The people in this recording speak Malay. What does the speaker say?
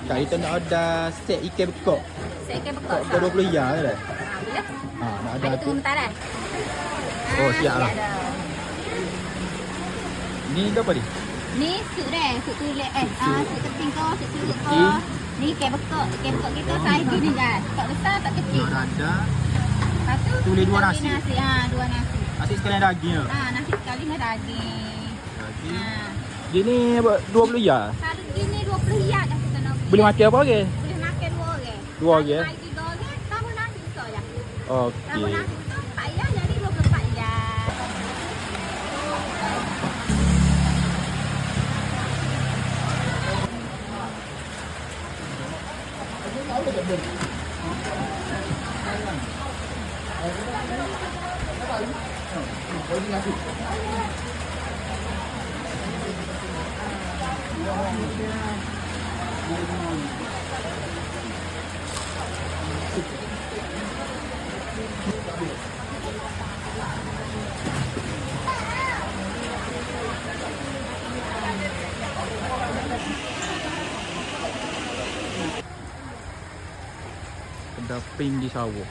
Kak kita nak order set ikan bekok. Set ikan bekok. Kok 20 ya dah. Boleh? Nak ada Ada tu. tunggu bentar dah. Oh, siap lah. dah. Ni apa ni? Ni sup dah. Sup tulis sup keting kau, sup tulis kau. Keting. Ni ikan bekok. Ikan bekok kita saiz gini kan. Tak besar, tak kecil. Nak ada. Lepas tu Tulis dua kita nasi. beri dua nasi. Nasi sekalian daging tu. Nasi sekali dengan daging. Daging. Gini 20 ya. Hari ini 20 riyal dah kita nak. Boleh makan apa lagi? Boleh makan 2 orang. Dua orang, ya? Hari 3 orang, tambah nasi besar je. Okey. Tambah nasi besar 4 riyal jadi 24 riyal. Ada ping di sawah.